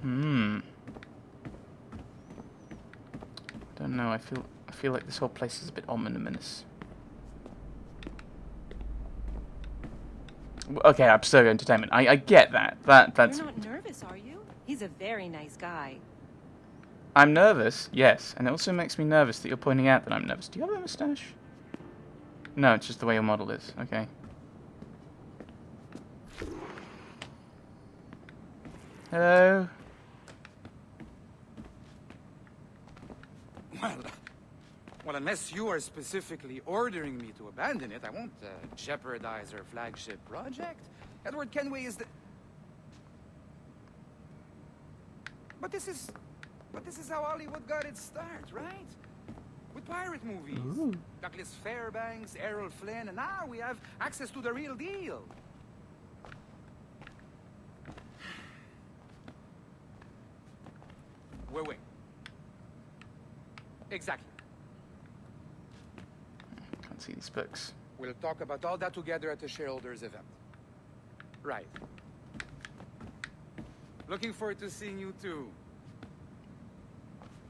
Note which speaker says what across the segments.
Speaker 1: Hmm. Don't know. I feel like this whole place is a bit ominous. Okay, Abstergo Entertainment. I get that. That's.
Speaker 2: You're not nervous, are you? He's a very nice guy.
Speaker 1: I'm nervous, yes, and it also makes me nervous that you're pointing out that I'm nervous. Do you have a moustache? No, it's just the way your model is. Okay. Hello?
Speaker 3: Well, unless you are specifically ordering me to abandon it, I won't jeopardize our flagship project. Edward Kenway is the... But this is how Hollywood got its start, right? With pirate movies.
Speaker 1: Ooh.
Speaker 3: Douglas Fairbanks, Errol Flynn, and now we have access to the real deal. Wait. Exactly.
Speaker 1: Can't see these books.
Speaker 3: We'll talk about all that together at the shareholders event. Right. Looking forward to seeing you too.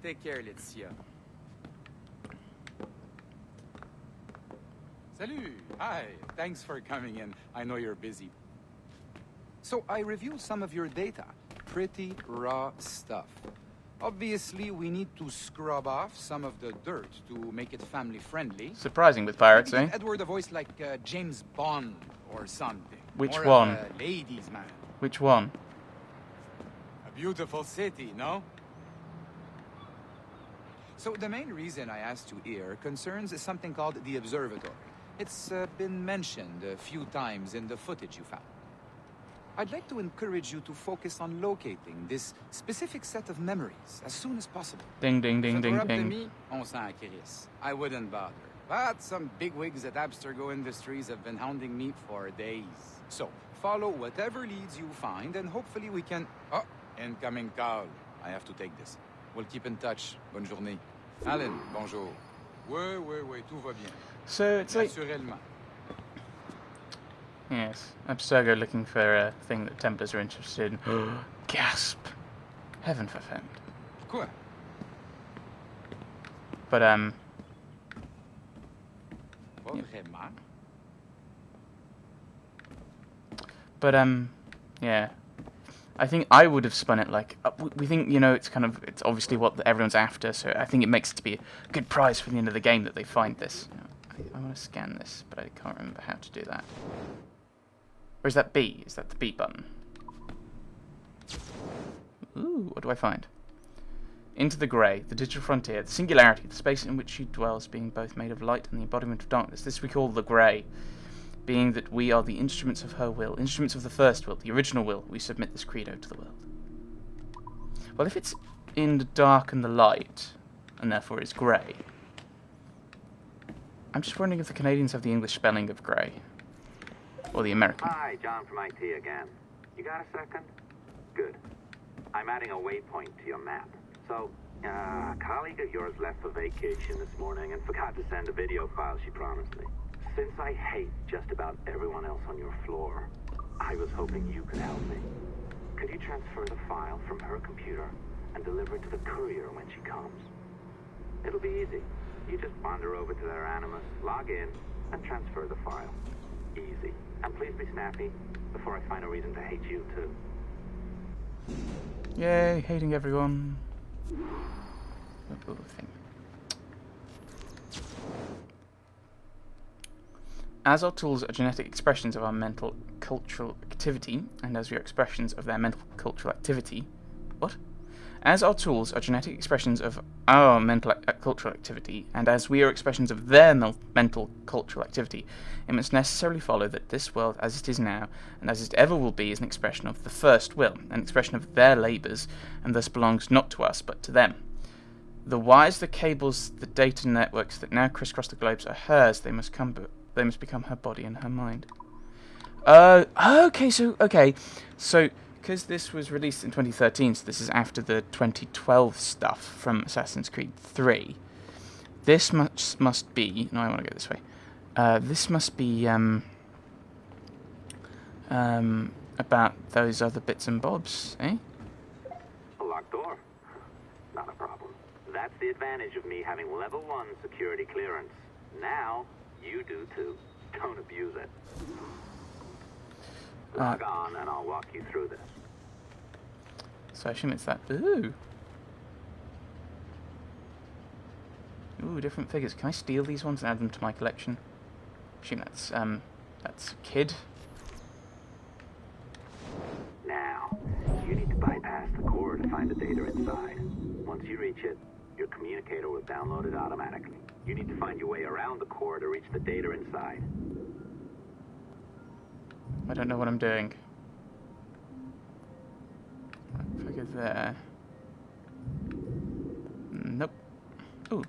Speaker 3: Take care, Laetitia. Salut! Hi! Thanks for coming in. I know you're busy. So I reviewed some of your data. Pretty raw stuff. Obviously, we need to scrub off some of the dirt to make it family-friendly.
Speaker 1: Surprising with pirates,
Speaker 3: Maybe
Speaker 1: eh?
Speaker 3: give Edward a voice like James Bond or something.
Speaker 1: Which
Speaker 3: More
Speaker 1: one?
Speaker 3: Of a ladies' man.
Speaker 1: Which one?
Speaker 3: A beautiful city, no? So the main reason I asked you here concerns something called the Observatory. It's been mentioned a few times in the footage you found. I'd like to encourage you to focus on locating this specific set of memories as soon as possible.
Speaker 1: Ding, ding, ding,
Speaker 3: If it
Speaker 1: ding,
Speaker 3: were up to
Speaker 1: ding.
Speaker 3: me, on s'en crisse. I wouldn't bother. But some bigwigs at Abstergo Industries have been hounding me for days. So, follow whatever leads you find, and hopefully we can... Oh, incoming call. I have to take this. We'll keep in touch. Bonne journée. Alan, bonjour. Oui, tout va bien.
Speaker 1: So it's like...
Speaker 3: Naturellement.
Speaker 1: Yes, Abstergo looking for a thing that Templars are interested in. Gasp! Heaven forfend.
Speaker 3: Quoi?
Speaker 1: But,
Speaker 3: Pas
Speaker 1: Yeah.
Speaker 3: vraiment.
Speaker 1: Yeah. I think I would have spun it like, we think, you know, it's obviously what everyone's after, so I think it makes it to be a good prize for the end of the game that they find this. I want to scan this, but I can't remember how to do that. Or is that B? Is that the B button? Ooh, what do I find? Into the grey, the digital frontier, the singularity, the space in which she dwells, being both made of light and the embodiment of darkness. This we call the grey, being that we are the instruments of her will, instruments of the first will, the original will. We submit this credo to the world. Well, if it's in the dark and the light, and therefore is grey, I'm just wondering if the Canadians have the English spelling of grey. Or the American.
Speaker 4: Hi, John from IT again. You got a second? Good. I'm adding a waypoint to your map. So, a colleague of yours left for vacation this morning and forgot to send a video file she promised me. Since I hate just about everyone else on your floor, I was hoping you could help me. Could you transfer the file from her computer and deliver it to the courier when she comes? It'll be easy. You just wander over to their Animus, log in, and transfer the file. Easy. And please be snappy before I find a reason to hate you too.
Speaker 1: Yay, hating everyone. Little thing. As our tools are genetic expressions of our mental cultural activity, and as we are expressions of their mental cultural activity... What? As our tools are genetic expressions of our mental cultural activity, and as we are expressions of their mental cultural activity, it must necessarily follow that this world as it is now, and as it ever will be, is an expression of the first will, an expression of their labours, and thus belongs not to us, but to them. The wires, the cables, the data networks that now crisscross the globes are hers. They must become her body and her mind. Okay, so because this was released in 2013, so this is after the 2012 stuff from Assassin's Creed 3. This must be... No, I want to go this way. This must be about those other bits and bobs, eh?
Speaker 4: door? Not a problem. That's the advantage of me having level 1 security clearance. Now, you do too. Don't abuse it. Log on and I'll walk you through this.
Speaker 1: So I assume it's that. Ooh. Ooh, different figures. Can I steal these ones and add them to my collection? I assume that's Kid.
Speaker 4: Now, you need to bypass the core to find the data inside. Once you reach it, your communicator will download it automatically. You need to find your way around the core to reach the data inside.
Speaker 1: I don't know what I'm doing. Right, figure there. Nope. Ooh.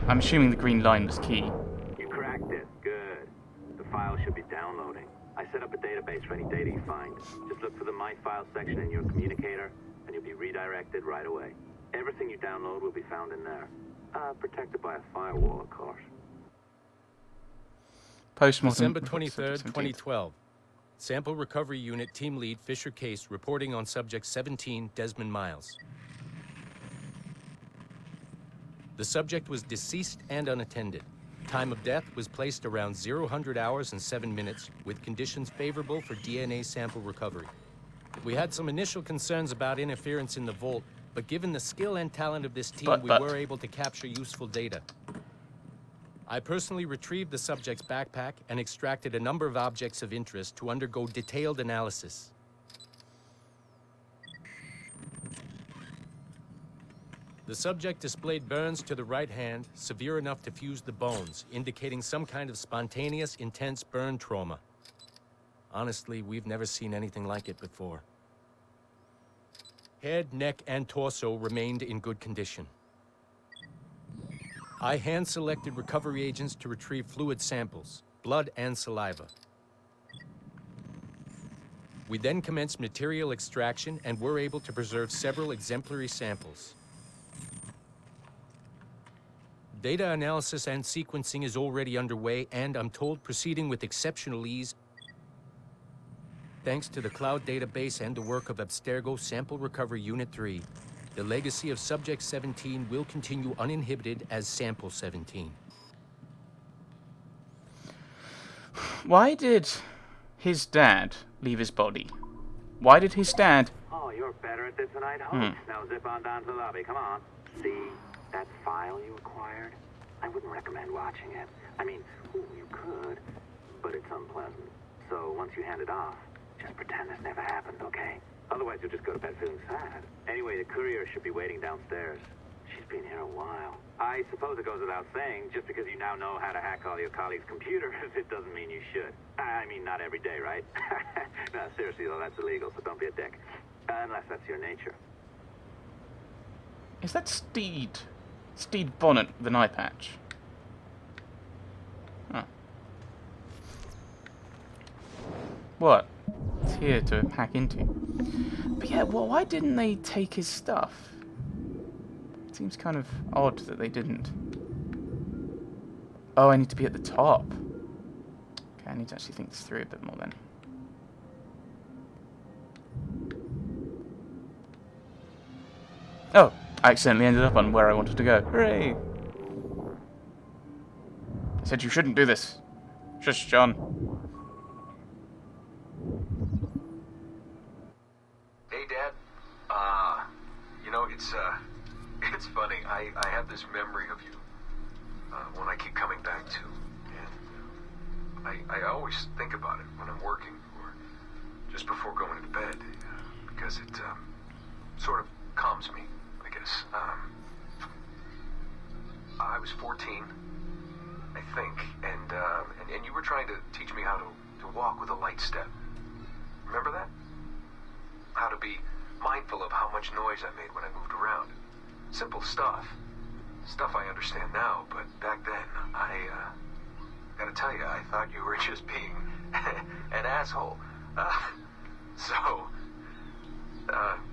Speaker 1: I'm assuming the green line was key.
Speaker 4: You cracked it. Good. The file should be downloading. I set up a database for any data you find. Just look for the My Files section in your communicator, and you'll be redirected right away. Everything you download will be found in there. Protected by a firewall, of course.
Speaker 1: Postmortem.
Speaker 5: December 23rd, 2012. Sample Recovery Unit Team Lead Fisher Case reporting on Subject 17, Desmond Miles. The subject was deceased and unattended. Time of death was placed around 00 hours and 7 minutes, with conditions favorable for DNA sample recovery. We had some initial concerns about interference in the vault, but given the skill and talent of this team, we were able to capture useful data. I personally retrieved the subject's backpack and extracted a number of objects of interest to undergo detailed analysis. The subject displayed burns to the right hand, severe enough to fuse the bones, indicating some kind of spontaneous, intense burn trauma. Honestly, we've never seen anything like it before. Head, neck, and torso remained in good condition. I hand-selected recovery agents to retrieve fluid samples, blood and saliva. We then commenced material extraction and were able to preserve several exemplary samples. Data analysis and sequencing is already underway, and I'm told proceeding with exceptional ease. Thanks to the cloud database and the work of Abstergo Sample Recovery Unit 3, the legacy of Subject 17 will continue uninhibited as Sample 17.
Speaker 1: Why did his dad leave his body? Why did his dad...
Speaker 4: Oh, you're better at this than I'd hoped. Now zip on down to the lobby, come on. See that file you acquired? I wouldn't recommend watching it. I mean, you could, but it's unpleasant. So once you hand it off, just pretend this never happened, okay? Otherwise you'll just go to bed feeling sad. Anyway, the courier should be waiting downstairs. She's been here a while. I suppose it goes without saying, just because you now know how to hack all your colleagues' computers, it doesn't mean you should. I mean, not every day, right? No, seriously though, that's illegal, so don't be a dick. Unless that's your nature.
Speaker 1: Is that Steed? Steed Bonnet with an eye patch? Oh. What? It's here to hack into. But yeah, well, why didn't they take his stuff? It seems kind of odd that they didn't. Oh, I need to be at the top. Okay, I need to actually think this through a bit more then. Oh, I accidentally ended up on where I wanted to go. Hooray! I said you shouldn't do this. Shush, John.
Speaker 6: Hey, Dad. You know, it's funny. I have this memory of you, one I keep coming back to, and I always think about it when I'm working, or just before going to bed, because it, sort of calms me, I guess. I was 14, I think, and you were trying to teach me how to walk with a light step. Remember that? How to be mindful of how much noise I made when I moved around. Simple stuff. Stuff I understand now, but back then, I gotta tell you, I thought you were just being an asshole.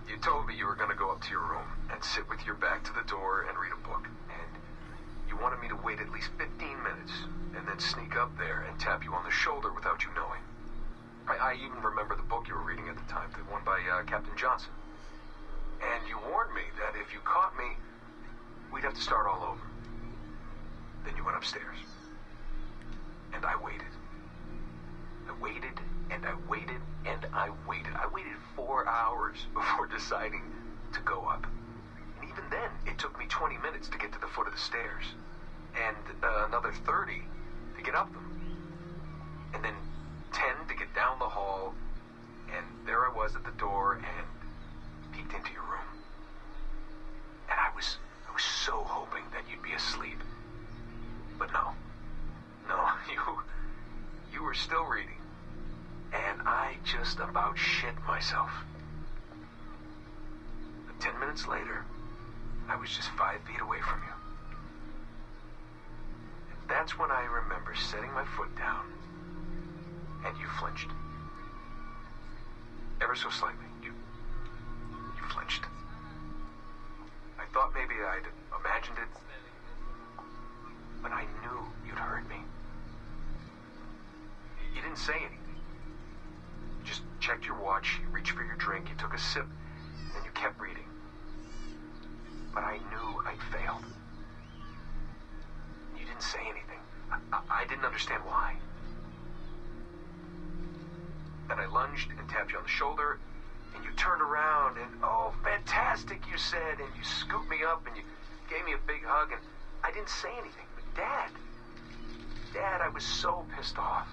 Speaker 6: You told me you were gonna go up to your room and sit with your back to the door and read a book. And you wanted me to wait at least 15 minutes and then sneak up there and tap you on the shoulder without you knowing. I I even remember the book you were reading at the time, the one by Captain Johnson. And you warned me that if you caught me, we'd have to start all over. Then you went upstairs. And I waited. I waited, and I waited, and I waited. I waited 4 hours before deciding to go up. And even then, it took me 20 minutes to get to the foot of the stairs. And another 30 to get up them. And then 10 to get down the hall. And there I was at the door and peeked into your room. And I was so hoping that you'd be asleep. But no, you were still reading. And I just about shit myself. But 10 minutes later, I was just 5 feet away from you. And that's when I remember setting my foot down, and you flinched. Ever so slightly, you flinched. I thought maybe I'd imagined it, but I knew you'd heard me. You didn't say anything. You just checked your watch, you reached for your drink, you took a sip, and then you kept reading. But I knew I'd failed. You didn't say anything. I didn't understand why. Then I lunged and tapped you on the shoulder, and you turned around, and oh, fantastic, you said, and you scooped me up, and you gave me a big hug, and I didn't say anything. But Dad, I was so pissed off.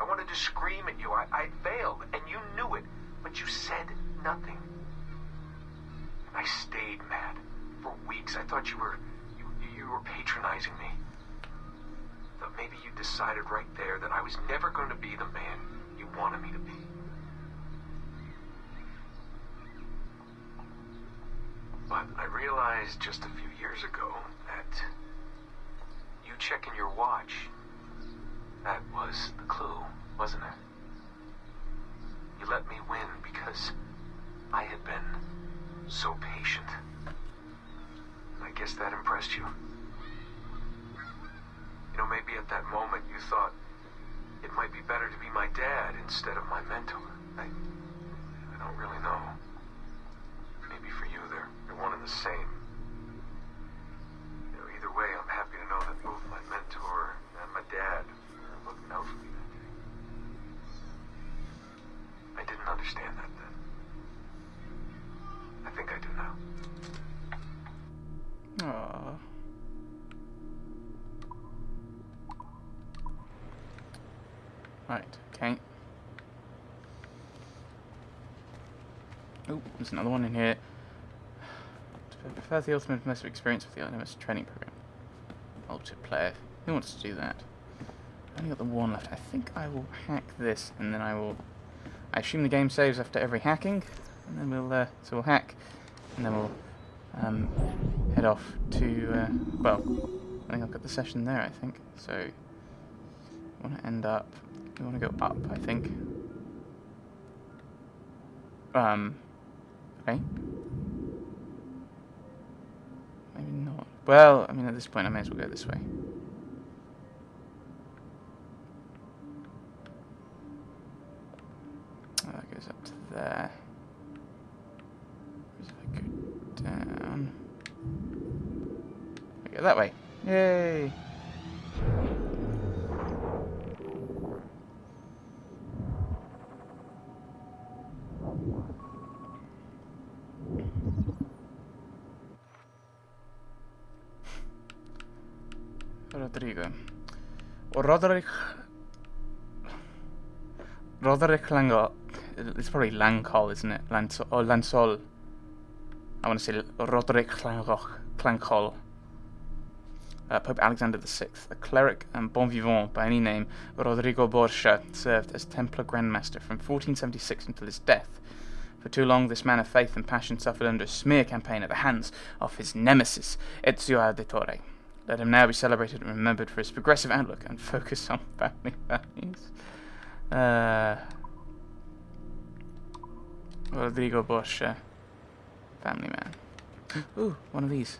Speaker 6: I wanted to scream at you. I failed, and you knew it, but you said nothing. And I stayed mad for weeks. I thought you were patronizing me. I thought maybe you decided right there that I was never going to be the man you wanted me to be. But I realized just a few years ago that you checking your watch, that was the clue, wasn't it? You let me win because I had been so patient. And I guess that impressed you. You know, maybe at that moment you thought it might be better to be my dad instead of my mentor. I don't really know. Maybe for you they're one and the same. You know, either way, I'm happy to know that both my mentor and my dad are looking out for me that day. I didn't understand that then. I think I do now.
Speaker 1: Aww. Right, okay. Oh, there's another one in here. I prefer the ultimate immersive experience of the LMS training program. Multiplayer. Who wants to do that? I've only got the one left. I think I will hack this, and then I assume the game saves after every hacking, and then we'll hack, and then we'll head off to well, I think I've got the session there. I think so. I want to end up. We want to go up. I think. Okay. Maybe not. Well, I mean, at this point, I may as well go this way. That goes up to there. If I go down. We go that way. Yay! Roderick Langol. It's probably Langol, isn't it? Lansol. I want to say Roderick Langol. Pope Alexander VI, a cleric and bon vivant by any name, Rodrigo Borgia served as Templar Grand Master from 1476 until his death. For too long, this man of faith and passion suffered under a smear campaign at the hands of his nemesis, Ezio Auditore. Let him now be celebrated and remembered for his progressive outlook and focus on family values. Rodrigo Borgia, family man. Ooh, one of these.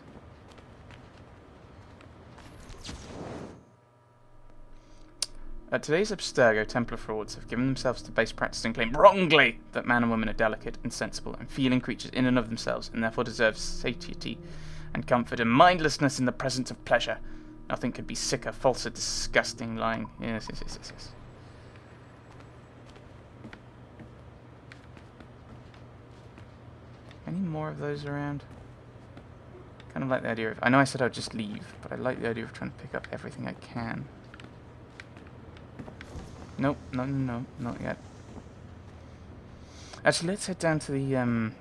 Speaker 1: Today's Abstergo Templar frauds have given themselves to base practice and claim wrongly that man and woman are delicate and sensible and feeling creatures in and of themselves and therefore deserve satiety and comfort and mindlessness in the presence of pleasure. Nothing could be sicker, falser, disgusting, lying. Yes, yes, yes, yes, yes. Any more of those around? Kind of like the idea of... I know I said I'd just leave, but I like the idea of trying to pick up everything I can. Nope, no, not yet. Actually, let's head down to the,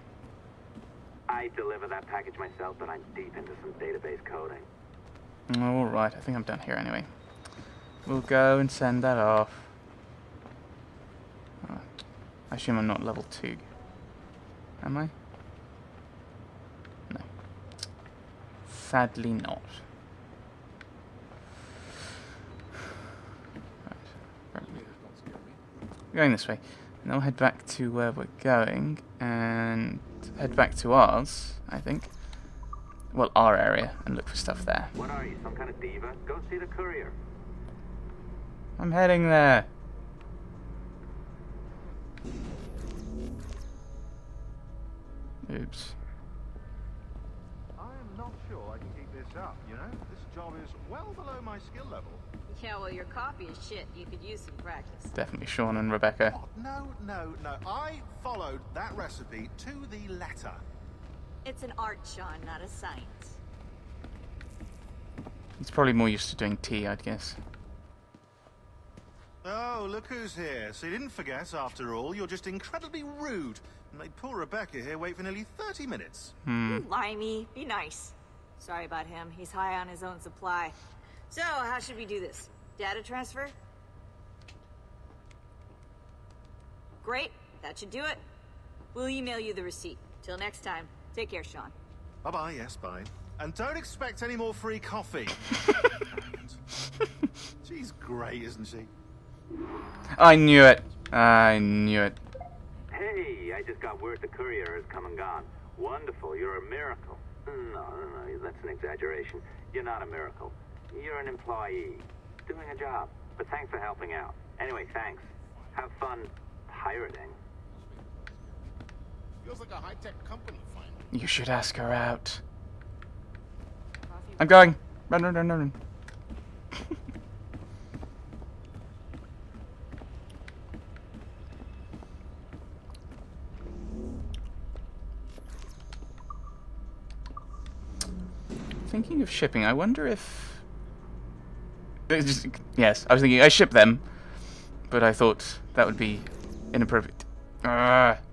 Speaker 4: I deliver that package myself, but I'm deep into some database coding.
Speaker 1: Alright, I think I'm done here anyway. We'll go and send that off. Oh, I assume I'm not level 2. Am I? No. Sadly not. Going this way, and then we'll head back to where we're going and head back to ours, I think. Well, our area, and look for stuff there.
Speaker 4: What are you, some kind of diva? Go see the courier.
Speaker 1: I'm heading there. Oops.
Speaker 7: I am not sure I can keep this up, you know? This job is well below my skill level.
Speaker 2: Yeah, well, your copy is shit. You could use some practice.
Speaker 1: Definitely Sean and Rebecca.
Speaker 7: Oh, no. I followed that recipe to the letter.
Speaker 2: It's an art, Sean, not a science.
Speaker 1: He's probably more used to doing tea, I'd guess.
Speaker 7: Oh, look who's here. So you didn't forget, after all, you're just incredibly rude. And made poor Rebecca here wait for nearly 30 minutes.
Speaker 2: You limey. Be nice. Sorry about him. He's high on his own supply. So, how should we do this? Data transfer? Great. That should do it. We'll email you the receipt. Till next time. Take care, Sean.
Speaker 7: Bye-bye, yes, bye. And don't expect any more free coffee. She's great, isn't she?
Speaker 1: I knew it. I knew it.
Speaker 4: Hey, I just got word the courier has come and gone. Wonderful, you're a miracle. No, that's an exaggeration. You're not a miracle. You're an employee, doing a job. But thanks for helping out. Anyway, thanks. Have fun pirating.
Speaker 8: Feels like a high-tech company finally.
Speaker 1: You should ask her out. I'm going. Run. Thinking of shipping, I wonder if... Yes, I was thinking I ship them, but I thought that would be inappropriate.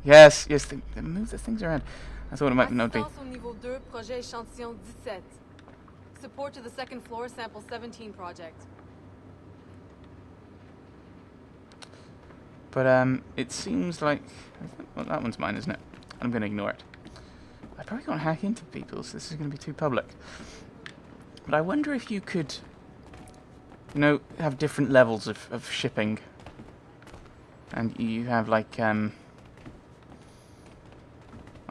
Speaker 1: Yes, they move the things around. I thought it might not be.
Speaker 9: Assistance au niveau 2, projet échantillon 17. Support to the second floor, sample 17 project.
Speaker 1: But it seems like... Well, that one's mine, isn't it? I'm going to ignore it. I probably can't hack into people, so this is going to be too public. But I wonder if you could, you know, have different levels of shipping. And you have like, I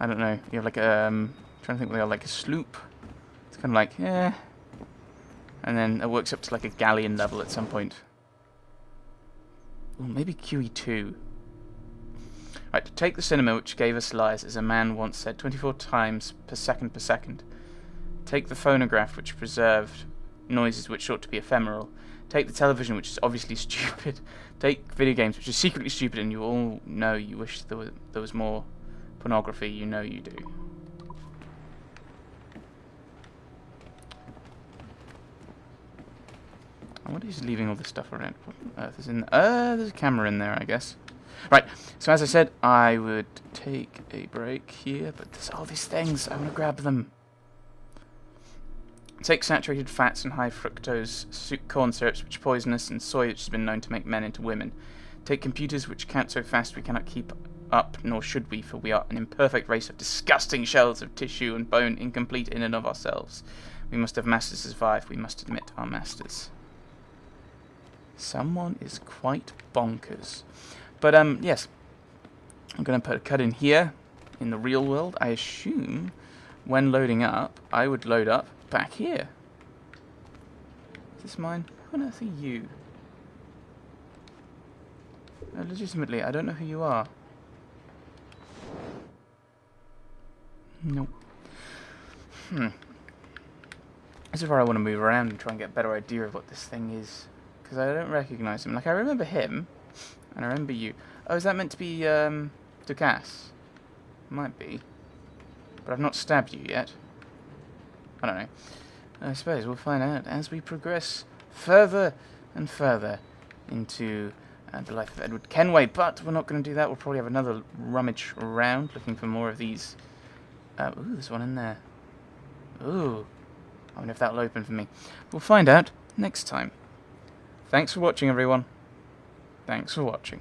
Speaker 1: don't know, you have like I'm trying to think what they are, like a sloop. It's kind of like, yeah. And then it works up to like a galleon level at some point. Or maybe QE2. Right, to take the cinema which gave us lies, as a man once said, 24 times per second. Take the phonograph which preserved noises which ought to be ephemeral. Take the television which is obviously stupid. Take video games which are secretly stupid, and you all know you wish there was more pornography. You know you do. I wonder who's leaving all this stuff around. What on earth is in there? There's a camera in there, I guess. Right, so as I said, I would take a break here, but there's all these things. I want to grab them. Take saturated fats and high fructose corn syrups, which are poisonous, and soy, which has been known to make men into women. Take computers which count so fast we cannot keep up, nor should we, for we are an imperfect race of disgusting shells of tissue and bone, incomplete in and of ourselves. We must have masters to survive. We must admit our masters. Someone is quite bonkers. But, yes. I'm going to put a cut in here, in the real world. I assume, when loading up, I would load up back here. Is this mine? Who on earth are you? Legitimately, I don't know who you are. Nope. This is where I want to move around and try and get a better idea of what this thing is. Because I don't recognise him. Like, I remember him, and I remember you. Oh, is that meant to be, Dukas? Might be. But I've not stabbed you yet. I don't know. I suppose we'll find out as we progress further and further into the life of Edward Kenway. But we're not going to do that. We'll probably have another rummage around looking for more of these. Ooh, there's one in there. Ooh. I wonder if that'll open for me. We'll find out next time. Thanks for watching, everyone. Thanks for watching.